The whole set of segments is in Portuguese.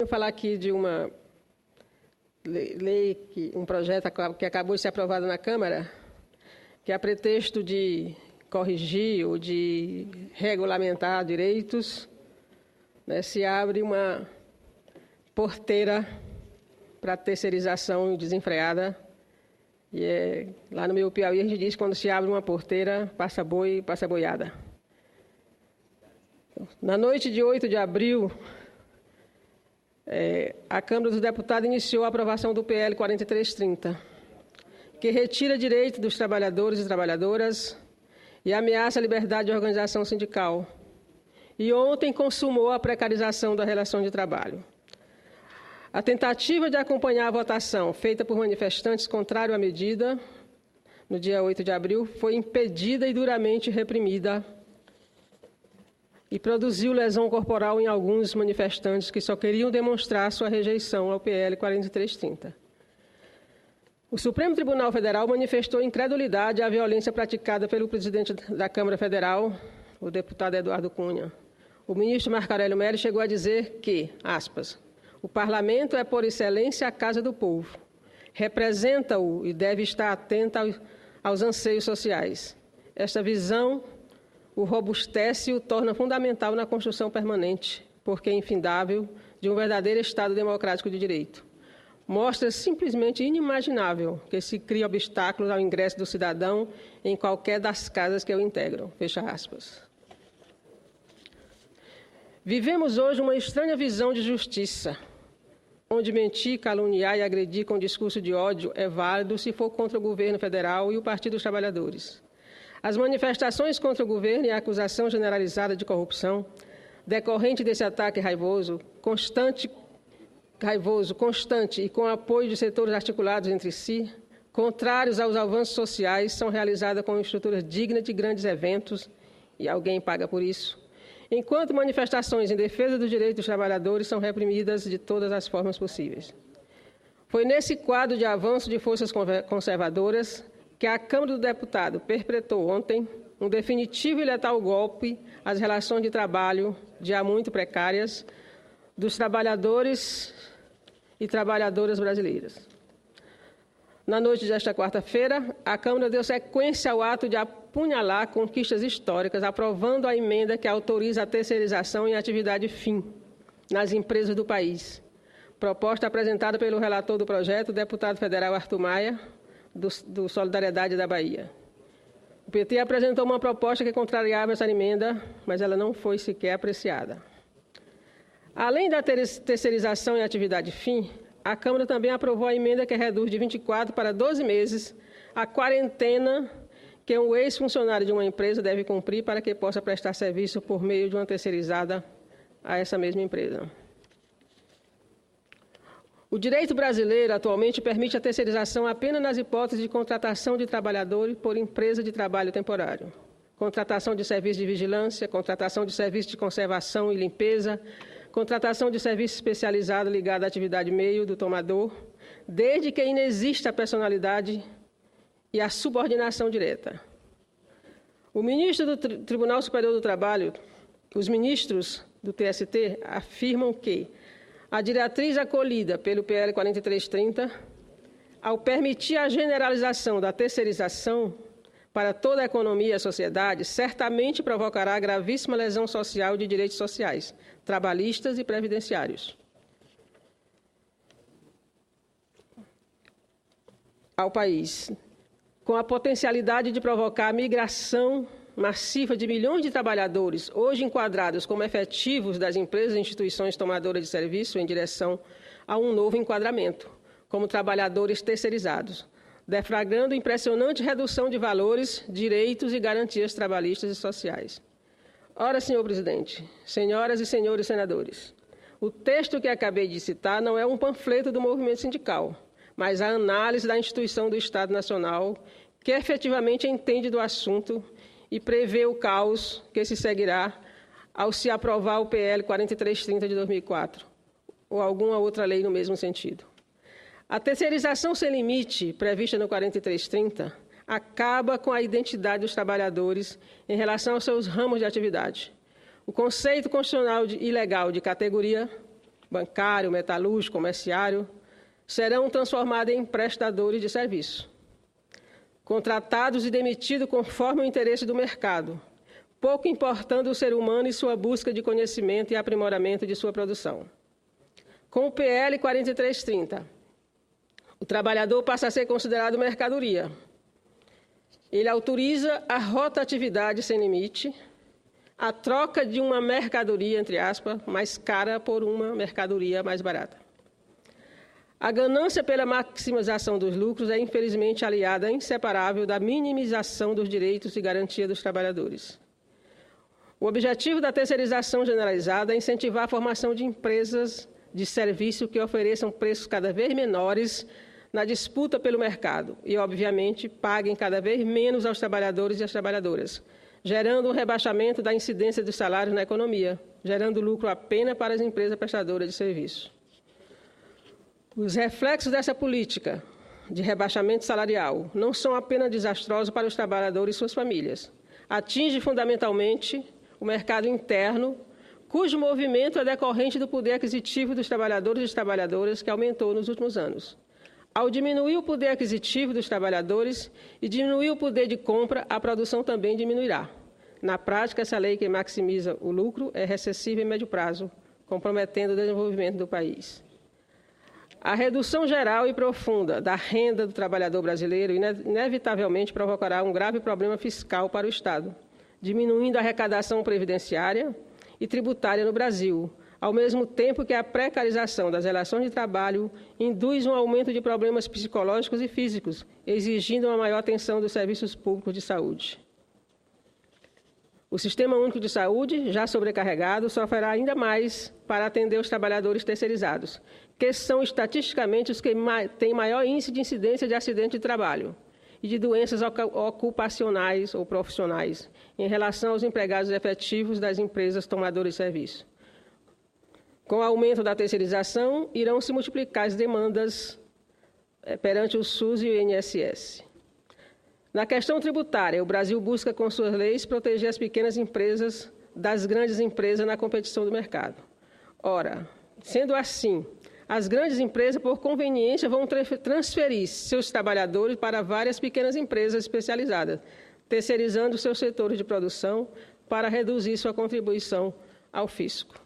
Vou falar aqui de uma lei, um projeto que acabou de ser aprovado na Câmara, que a pretexto de corrigir ou de regulamentar direitos, né, se abre uma porteira para terceirização desenfreada. E lá no meu Piauí a gente diz que quando se abre uma porteira, passa boi, passa boiada. Na noite de 8 de abril, a Câmara dos Deputados iniciou a aprovação do PL 4330, que retira direito dos trabalhadores e trabalhadoras e ameaça a liberdade de organização sindical. E ontem consumou a precarização da relação de trabalho. A tentativa de acompanhar a votação, feita por manifestantes contrário à medida, no dia 8 de abril, foi impedida e duramente reprimida e produziu lesão corporal em alguns manifestantes que só queriam demonstrar sua rejeição ao PL 4330. O Supremo Tribunal Federal manifestou incredulidade à violência praticada pelo presidente da Câmara Federal, o deputado Eduardo Cunha. O ministro Marco Aurélio Mello chegou a dizer que, aspas, o parlamento é, por excelência, a casa do povo. Representa-o e deve estar atenta aos anseios sociais. Esta visão o robustece e o torna fundamental na construção permanente, porque é infindável, de um verdadeiro Estado democrático de direito. Mostra simplesmente inimaginável que se crie obstáculos ao ingresso do cidadão em qualquer das casas que o integram. Fecha aspas. Vivemos hoje uma estranha visão de justiça, onde mentir, caluniar e agredir com discurso de ódio é válido se for contra o governo federal e o Partido dos Trabalhadores. As manifestações contra o governo e a acusação generalizada de corrupção, decorrente desse ataque constante e com apoio de setores articulados entre si, contrários aos avanços sociais, são realizadas com estruturas dignas de grandes eventos, e alguém paga por isso, enquanto manifestações em defesa dos direitos dos trabalhadores são reprimidas de todas as formas possíveis. Foi nesse quadro de avanço de forças conservadoras que a Câmara dos Deputados perpetrou ontem um definitivo e letal golpe às relações de trabalho, já muito precárias, dos trabalhadores e trabalhadoras brasileiras. Na noite desta quarta-feira, a Câmara deu sequência ao ato de apunhalar conquistas históricas, aprovando a emenda que autoriza a terceirização em atividade fim nas empresas do país. Proposta apresentada pelo relator do projeto, o deputado federal Arthur Maia, do Solidariedade da Bahia. O PT apresentou uma proposta que contrariava essa emenda, mas ela não foi sequer apreciada. Além da terceirização em atividade fim, a Câmara também aprovou a emenda que reduz de 24 para 12 meses a quarentena que um ex-funcionário de uma empresa deve cumprir para que possa prestar serviço por meio de uma terceirizada a essa mesma empresa. O direito brasileiro atualmente permite a terceirização apenas nas hipóteses de contratação de trabalhadores por empresa de trabalho temporário, contratação de serviço de vigilância, contratação de serviço de conservação e limpeza, contratação de serviço especializado ligado à atividade meio do tomador, desde que inexista a personalidade e a subordinação direta. O ministro do Tribunal Superior do Trabalho, os ministros do TST afirmam que a diretriz acolhida pelo PL 4330, ao permitir a generalização da terceirização para toda a economia e a sociedade, certamente provocará gravíssima lesão social de direitos sociais, trabalhistas e previdenciários ao país, com a potencialidade de provocar a migração massiva de milhões de trabalhadores, hoje enquadrados como efetivos das empresas e instituições tomadoras de serviço, em direção a um novo enquadramento, como trabalhadores terceirizados, deflagrando impressionante redução de valores, direitos e garantias trabalhistas e sociais. Ora, senhor presidente, senhoras e senhores senadores, o texto que acabei de citar não é um panfleto do movimento sindical, mas a análise da instituição do Estado Nacional, que efetivamente entende do assunto e prevê o caos que se seguirá ao se aprovar o PL 4330 de 2004, ou alguma outra lei no mesmo sentido. A terceirização sem limite, prevista no 4330, acaba com a identidade dos trabalhadores em relação aos seus ramos de atividade. O conceito constitucional e legal de categoria bancário, metalúrgico, comerciário, serão transformados em prestadores de serviço, contratados e demitidos conforme o interesse do mercado, pouco importando o ser humano e sua busca de conhecimento e aprimoramento de sua produção. Com o PL 4330, o trabalhador passa a ser considerado mercadoria. Ele autoriza a rotatividade sem limite, a troca de uma mercadoria, entre aspas, mais cara por uma mercadoria mais barata. A ganância pela maximização dos lucros é, infelizmente, aliada inseparável da minimização dos direitos e garantia dos trabalhadores. O objetivo da terceirização generalizada é incentivar a formação de empresas de serviço que ofereçam preços cada vez menores na disputa pelo mercado e, obviamente, paguem cada vez menos aos trabalhadores e às trabalhadoras, gerando um rebaixamento da incidência dos salários na economia, gerando lucro apenas para as empresas prestadoras de serviço. Os reflexos dessa política de rebaixamento salarial não são apenas desastrosos para os trabalhadores e suas famílias. Atinge fundamentalmente o mercado interno, cujo movimento é decorrente do poder aquisitivo dos trabalhadores e trabalhadoras, que aumentou nos últimos anos. Ao diminuir o poder aquisitivo dos trabalhadores e diminuir o poder de compra, a produção também diminuirá. Na prática, essa lei que maximiza o lucro é recessiva em médio prazo, comprometendo o desenvolvimento do país. A redução geral e profunda da renda do trabalhador brasileiro inevitavelmente provocará um grave problema fiscal para o Estado, diminuindo a arrecadação previdenciária e tributária no Brasil, ao mesmo tempo que a precarização das relações de trabalho induz um aumento de problemas psicológicos e físicos, exigindo uma maior atenção dos serviços públicos de saúde. O Sistema Único de Saúde, já sobrecarregado, sofrerá ainda mais para atender os trabalhadores terceirizados, que são estatisticamente os que têm maior índice de incidência de acidente de trabalho e de doenças ocupacionais ou profissionais, em relação aos empregados efetivos das empresas tomadoras de serviço. Com o aumento da terceirização, irão se multiplicar as demandas perante o SUS e o INSS. Na questão tributária, o Brasil busca, com suas leis, proteger as pequenas empresas das grandes empresas na competição do mercado. Ora, sendo assim, as grandes empresas, por conveniência, vão transferir seus trabalhadores para várias pequenas empresas especializadas, terceirizando seus setores de produção para reduzir sua contribuição ao fisco.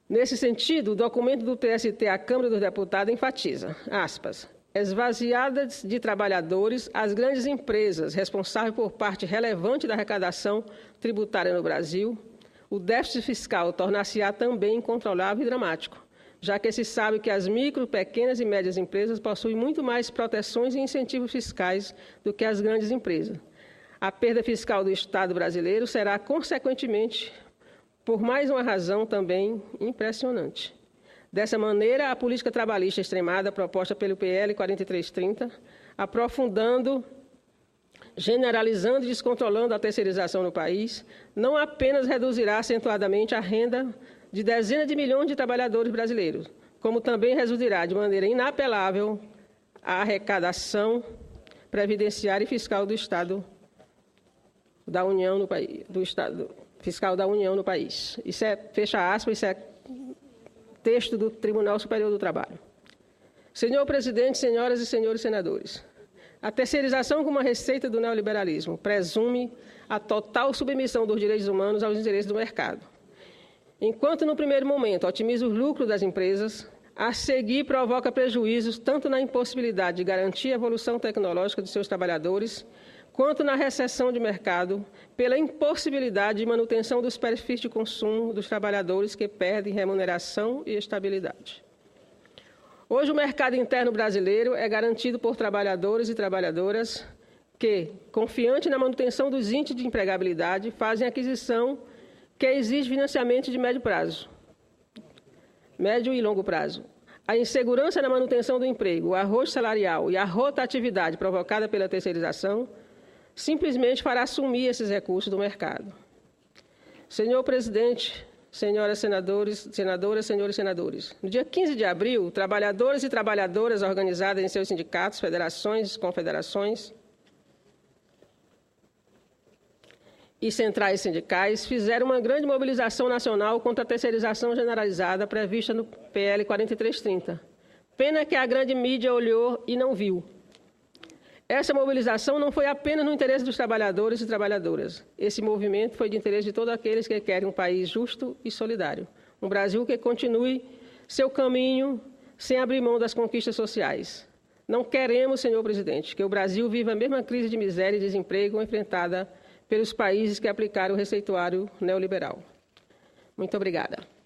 Nesse sentido, o documento do TST à Câmara dos Deputados enfatiza, aspas, esvaziadas de trabalhadores, as grandes empresas responsáveis por parte relevante da arrecadação tributária no Brasil, o déficit fiscal tornar-se-á também incontrolável e dramático, já que se sabe que as micro, pequenas e médias empresas possuem muito mais proteções e incentivos fiscais do que as grandes empresas. A perda fiscal do Estado brasileiro será, consequentemente, por mais uma razão também impressionante. Dessa maneira, a política trabalhista extremada proposta pelo PL 4330, aprofundando, generalizando e descontrolando a terceirização no país, não apenas reduzirá acentuadamente a renda de dezenas de milhões de trabalhadores brasileiros, como também reduzirá de maneira inapelável a arrecadação previdenciária e fiscal do Estado da União no país, do Estado fiscal da União no país. Isso é, fecha aspas, isso é texto do Tribunal Superior do Trabalho. Senhor presidente, senhoras e senhores senadores, a terceirização como uma receita do neoliberalismo presume a total submissão dos direitos humanos aos interesses do mercado. Enquanto, no primeiro momento, otimiza os lucros das empresas, a seguir provoca prejuízos tanto na impossibilidade de garantir a evolução tecnológica de seus trabalhadores, quanto na recessão de mercado, pela impossibilidade de manutenção dos perfis de consumo dos trabalhadores que perdem remuneração e estabilidade. Hoje, o mercado interno brasileiro é garantido por trabalhadores e trabalhadoras que, confiante na manutenção dos índices de empregabilidade, fazem aquisição que exige financiamento de médio e longo prazo. A insegurança na manutenção do emprego, o arrojo salarial e a rotatividade provocada pela terceirização simplesmente fará sumir esses recursos do mercado. Senhor presidente, senhoras senadoras, senhores senadores, no dia 15 de abril, trabalhadores e trabalhadoras organizadas em seus sindicatos, federações, confederações, e centrais sindicais fizeram uma grande mobilização nacional contra a terceirização generalizada prevista no PL 4330. Pena que a grande mídia olhou e não viu. Essa mobilização não foi apenas no interesse dos trabalhadores e trabalhadoras. Esse movimento foi de interesse de todos aqueles que querem um país justo e solidário. Um Brasil que continue seu caminho sem abrir mão das conquistas sociais. Não queremos, senhor presidente, que o Brasil viva a mesma crise de miséria e desemprego enfrentada pelos países que aplicaram o receituário neoliberal. Muito obrigada.